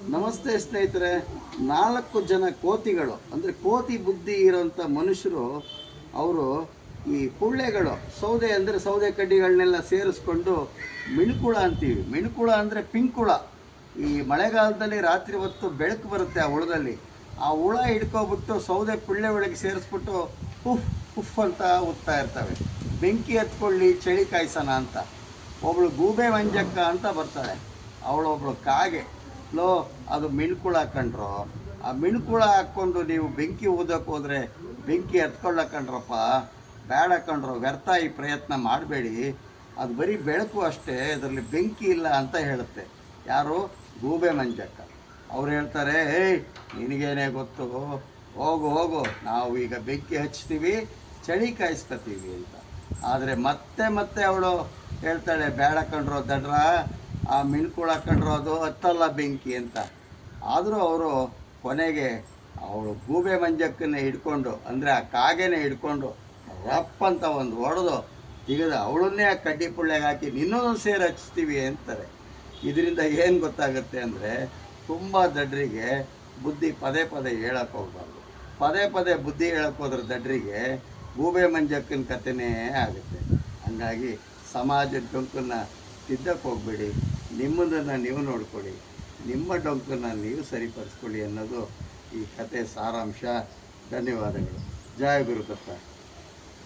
ನಮಸ್ತೆ ಸ್ನೇಹಿತರೆ. 4 ಜನ ಕೋತಿಗಳು ಅಂದರೆ ಕೋತಿ ಬುದ್ಧಿ ಇರೋಂಥ ಮನುಷ್ಯರು ಅವರು ಈ ಪುಳ್ಳೆಗಳು ಸೌದೆ ಅಂದರೆ ಸೌದೆ ಕಡ್ಡಿಗಳನ್ನೆಲ್ಲ ಸೇರಿಸ್ಕೊಂಡು ಮಿಣುಕುಳ ಅಂತೀವಿ. ಮಿಣುಕುಳ ಅಂದರೆ ಪಿಂಕುಳ. ಈ ಮಳೆಗಾಲದಲ್ಲಿ ರಾತ್ರಿ ಹೊತ್ತು ಬೆಳಕು ಬರುತ್ತೆ ಆ ಹುಳದಲ್ಲಿ. ಆ ಹುಳ ಹಿಡ್ಕೊಬಿಟ್ಟು ಸೌದೆ ಪುಳ್ಳೆ ಒಳಗೆ ಸೇರಿಸ್ಬಿಟ್ಟು ಉಫ್ ಉಫ್ ಅಂತ ಉತ್ತಾ ಇರ್ತವೆ. ಬೆಂಕಿ ಹತ್ಕೊಳ್ಳಿ ಚಳಿ ಕಾಯ್ಸೋಣ ಅಂತ. ಒಬ್ಳು ಗೂಬೆ ಮಂಜಕ್ಕ ಅಂತ ಬರ್ತಾಳೆ. ಅವಳೊಬ್ಳು ಕಾಗೆ. ಲೋ, ಅದು ಮಿಣ್ಕುಳ ಹಾಕೊಂಡ್ರು. ಆ ಮಿಣ್ಕುಳ ಹಾಕ್ಕೊಂಡು ನೀವು ಬೆಂಕಿ ಊದಕ್ಕೆ ಹೋದರೆ ಬೆಂಕಿ ಹತ್ಕೊಳ್ಳಕ್ಕಂಡ್ರಪ್ಪ. ಬೇಡ ಕಂಡ್ರು, ವ್ಯರ್ಥ ಈ ಪ್ರಯತ್ನ ಮಾಡಬೇಡಿ. ಅದು ಬರೀ ಬೆಳಕು ಅಷ್ಟೇ, ಅದರಲ್ಲಿ ಬೆಂಕಿ ಇಲ್ಲ ಅಂತ ಹೇಳುತ್ತೆ. ಯಾರು? ಗೂಬೆ ಮಂಜಕ್ಕ. ಅವ್ರು ಹೇಳ್ತಾರೆ, ಏಯ್ ನಿನಗೇನೇ ಗೊತ್ತು, ಹೋಗು ಹೋಗು, ನಾವು ಈಗ ಬೆಂಕಿ ಹಚ್ತೀವಿ, ಚಳಿ ಕಾಯಿಸ್ಕೊತೀವಿ ಅಂತ. ಆದರೆ ಮತ್ತೆ ಮತ್ತೆ ಅವಳು ಹೇಳ್ತಾಳೆ, ಬೇಡ ಕಂಡ್ರು ದಡ್ರ, ಆ ಮಿಣ್ಕುಳ ಹಾಕೊಂಡ್ರು ಅದು ಹತ್ತಲ್ಲ ಬೆಂಕಿ ಅಂತ. ಆದರೂ ಅವರು ಕೊನೆಗೆ ಅವಳು ಗೂಬೆ ಮಂಜಕ್ಕನ್ನೇ ಹಿಡ್ಕೊಂಡು, ಅಂದರೆ ಆ ಕಾಗೆನೇ ಹಿಡ್ಕೊಂಡು ರಪ್ ಅಂತ ಒಂದು ಹೊಡೆದು ತೆಗೆದು ಅವಳನ್ನೇ ಆ ಕಡ್ಡಿ ಪುಳ್ಳೆಗೆ ಹಾಕಿ ಇನ್ನೊಂದು ಸೇರು ಹಚ್ತೀವಿ ಅಂತಾರೆ. ಇದರಿಂದ ಏನು ಗೊತ್ತಾಗುತ್ತೆ ಅಂದರೆ, ತುಂಬ ದಡ್ರಿಗೆ ಬುದ್ಧಿ ಪದೇ ಪದೇ ಹೇಳಕ್ಕೆ ಹೋಗ್ಬಾರ್ದು. ಪದೇ ಪದೇ ಬುದ್ಧಿ ಹೇಳಕ್ಕೆ ಹೋದ್ರೆ ದಡ್ರಿಗೆ ಗೂಬೆ ಮಂಜಕ್ಕನ ಕಥೆನೇ ಆಗುತ್ತೆ. ಹಂಗಾಗಿ ಸಮಾಜದ ಡೊಂಕನ್ನು ತಿದ್ದಕ್ಕೆ ಹೋಗಬೇಡಿ. ನಿಮ್ಮದನ್ನು ನೀವು ನೋಡ್ಕೊಳ್ಳಿ, ನಿಮ್ಮ ಡೊಂಕನ್ನು ನೀವು ಸರಿಪಡಿಸ್ಕೊಳ್ಳಿ ಅನ್ನೋದು ಈ ಕತೆ ಸಾರಾಂಶ. ಧನ್ಯವಾದಗಳು. ಜಯ ಗುರುದತ್ತ.